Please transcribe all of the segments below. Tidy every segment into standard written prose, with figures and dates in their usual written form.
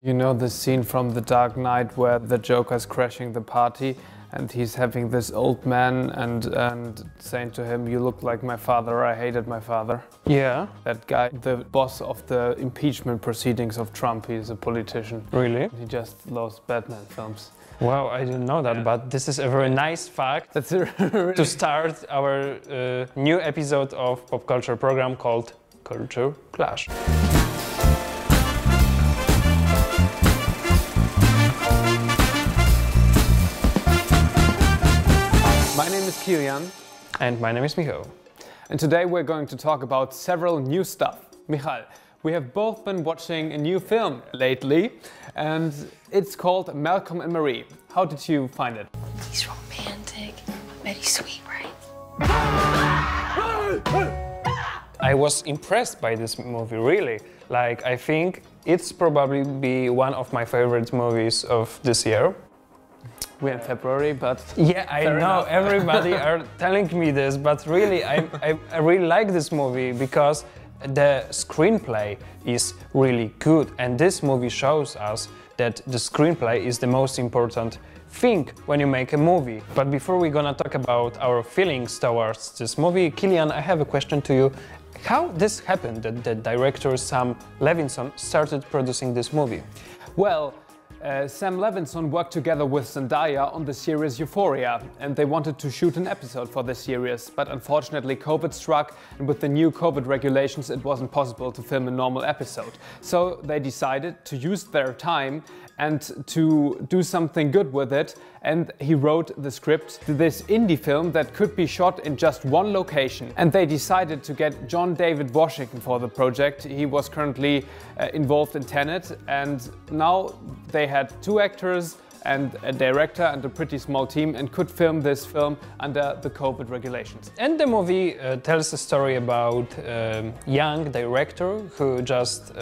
You know the scene from The Dark Knight where the Joker's crashing the party and he's having this old man and saying to him, "You look like my father, I hated my father." Yeah. That guy, the boss of the impeachment proceedings of Trump, he's a politician. Really? He just loves Batman films. Wow, I didn't know that, but this is a very nice fact That's really to start our new episode of pop culture program called Culture Clash. My name is Kilian. And my name is Michał. And today we're going to talk about several new stuff. Michal, we have both been watching a new film lately, and it's called Malcolm and Marie. How did you find it? He's romantic, very sweet, right? I was impressed by this movie, really. Like, I think it's probably be one of my favorite movies of this year. We're in February, but yeah, I know enough. everybody are telling me this, but really, I really like this movie because the screenplay is really good, and this movie shows us that the screenplay is the most important thing when you make a movie. But before we're gonna talk about our feelings towards this movie, Kilian, I have a question to you. How this happened that the director Sam Levinson started producing this movie? well, Sam Levinson worked together with Zendaya on the series Euphoria, and they wanted to shoot an episode for the series, but unfortunately COVID struck, and with the new COVID regulations it wasn't possible to film a normal episode. So they decided to use their time and to do something good with it, and he wrote the script to this indie film that could be shot in just one location. And they decided to get John David Washington for the project. He was currently involved in Tenet, and now they had two actors and a director and a pretty small team and could film this film under the COVID regulations. And the movie tells a story about a young director who just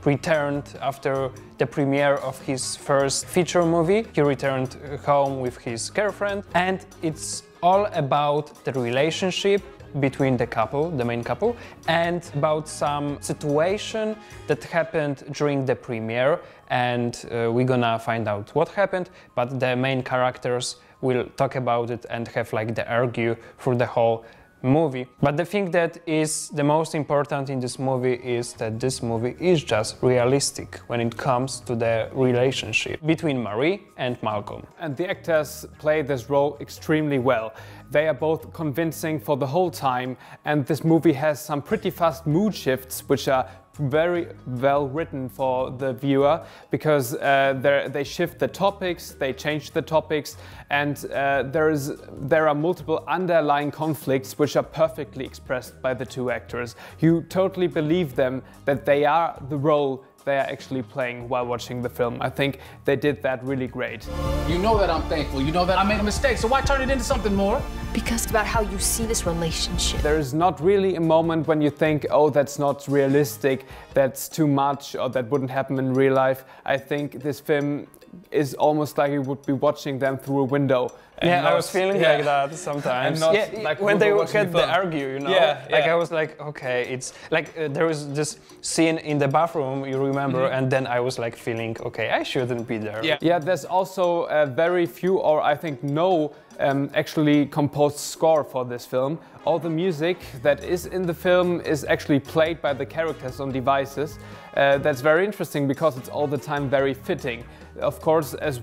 returned after the premiere of his first feature movie. He returned home with his girlfriend, and it's all about the relationship between the couple, the main couple, and about some situation that happened during the premiere, and we're gonna find out what happened, but the main characters will talk about it and have like the argue through the whole movie. But the thing that is the most important in this movie is that this movie is just realistic when it comes to the relationship between Marie and Malcolm. And the actors play this role extremely well. They are both convincing for the whole time, and this movie has some pretty fast mood shifts which are very well written for the viewer, because they shift the topics, they change the topics, and there are multiple underlying conflicts which are perfectly expressed by the two actors. You totally believe them, that they are the role they are actually playing while watching the film. I think they did that really great. You know that I'm thankful. You know that I made a mistake, so why turn it into something more? Because it's about how you see this relationship. There is not really a moment when you think, oh, that's not realistic, that's too much, or that wouldn't happen in real life. I think this film is almost like you would be watching them through a window. Yeah, I was feeling like that sometimes. Not yeah, like when they watching had the argue, you know? Yeah, like yeah. I was like, okay, it's like there was this scene in the bathroom, you remember, and then I was like feeling, okay, I shouldn't be there. Yeah, there's also very few, or I think no, actually composed score for this film. All the music that is in the film is actually played by the characters on devices. That's very interesting because it's all the time very fitting. Of course, as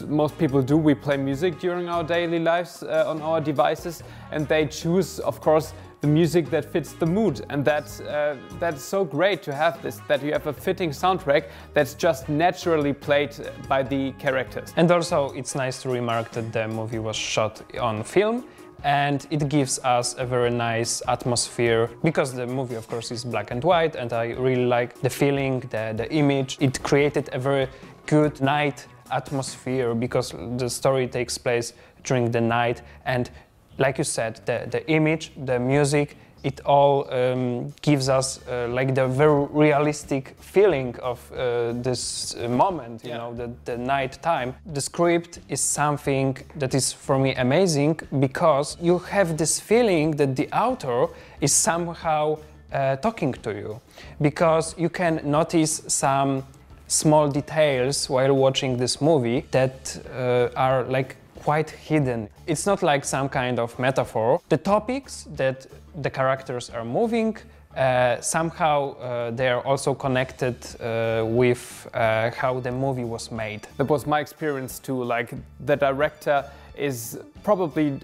most people do, we play music during our daily lives on our devices, and they choose, of course, the music that fits the mood, and that's so great to have this, that you have a fitting soundtrack that's just naturally played by the characters. And also, it's nice to remark that the movie was shot on film, and it gives us a very nice atmosphere, because the movie, of course, is black and white, and I really like the feeling, the image. It created a very good night atmosphere because the story takes place during the night, and like you said, the image, the music, it all gives us like the very realistic feeling of this moment, you know, the night time. The script is something that is for me amazing because you have this feeling that the author is somehow talking to you, because you can notice some small details while watching this movie that are like quite hidden. It's not like some kind of metaphor. The topics that the characters are moving, somehow they are also connected with how the movie was made. That was my experience too. Like, the director is probably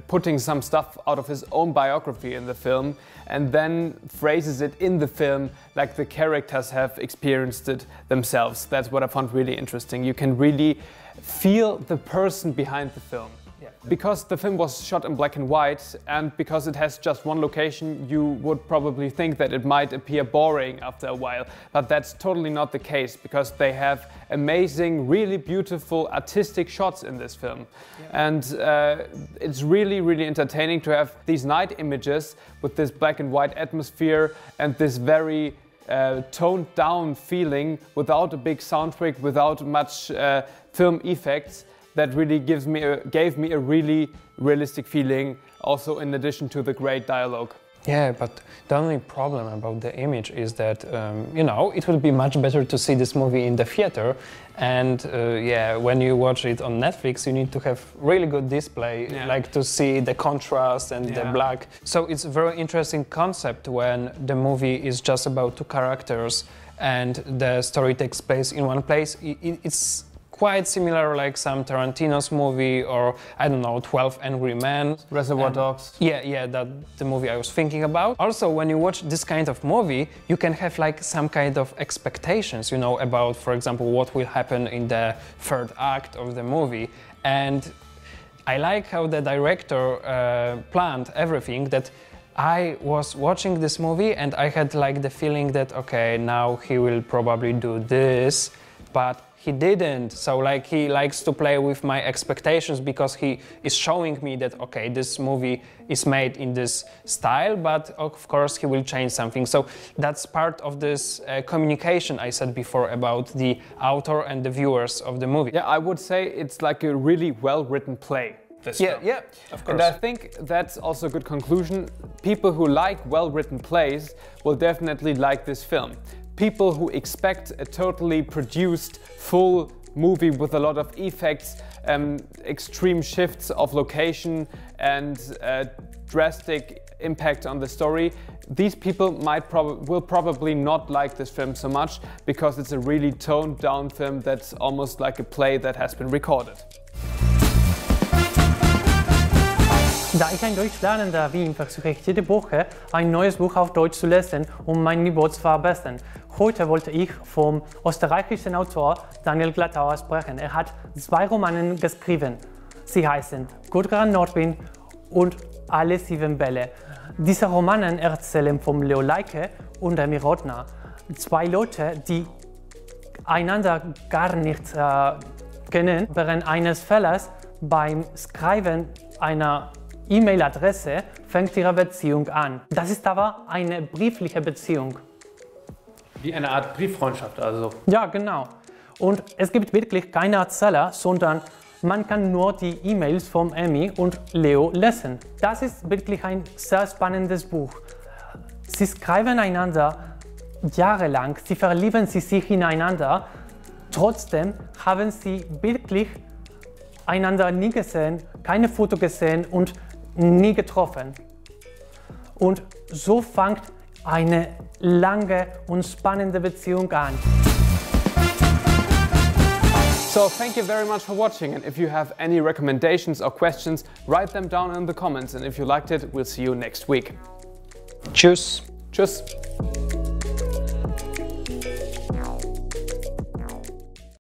putting some stuff out of his own biography in the film and then phrases it in the film like the characters have experienced it themselves. That's what I found really interesting. You can really feel the person behind the film. Because the film was shot in black and white, and because it has just one location, you would probably think that it might appear boring after a while. But that's totally not the case, because they have amazing, really beautiful artistic shots in this film. And it's really, really entertaining to have these night images with this black and white atmosphere and this very toned down feeling without a big soundtrack, without much film effects. That really gave me a really realistic feeling, also in addition to the great dialogue. Yeah, but the only problem about the image is that, you know, it would be much better to see this movie in the theater, and yeah, when you watch it on Netflix, you need to have really good display, like to see the contrast and the black. So it's a very interesting concept when the movie is just about two characters and the story takes place in one place. It's quite similar like some Tarantino's movie, or I don't know, 12 Angry Men. Reservoir Dogs. Yeah, that's the movie I was thinking about. Also, when you watch this kind of movie, you can have like some kind of expectations, you know, about, for example, what will happen in the third act of the movie. And I like how the director planned everything, that I was watching this movie and I had like the feeling that, okay, now he will probably do this, but he didn't. So like he likes to play with my expectations because he is showing me that, okay, this movie is made in this style, but of course he will change something. So that's part of this communication I said before about the author and the viewers of the movie. Yeah, I would say it's like a really well-written play. Yeah, of course. And I think that's also a good conclusion. People who like well-written plays will definitely like this film. People who expect a totally produced, full movie with a lot of effects, extreme shifts of location and drastic impact on the story, these people will probably not like this film so much, because it's a really toned down film that's almost like a play that has been recorded. Da ich ein Deutschlernender bin, versuche ich jede Woche ein neues Buch auf Deutsch zu lesen, um mein Niveau zu verbessern. Heute wollte ich vom österreichischen Autor Daniel Glattauer sprechen. Er hat 2 Romanen geschrieben. Sie heißen Gutgran Nordwind und Alle 7 Bälle. Diese Romanen erzählen von Leo Leike und Emmy Rottner. 2 Leute, die einander gar nicht kennen, während eines Fälles beim Schreiben einer E-Mail-Adresse fängt ihre Beziehung an. Das ist aber eine briefliche Beziehung. Wie eine Art Brieffreundschaft also. Ja, genau. Und es gibt wirklich keine Erzähler, sondern man kann nur die E-Mails von Emmy und Leo lesen. Das ist wirklich ein sehr spannendes Buch. Sie schreiben einander jahrelang, sie verlieben sich ineinander, trotzdem haben sie wirklich einander nie gesehen, keine Foto gesehen und nie getroffen. Und so fängt eine lange und spannende Beziehung an. So thank you very much for watching, and if you have any recommendations or questions, write them down in the comments, and if you liked it, we'll see you next week. Tschüss. Tschüss.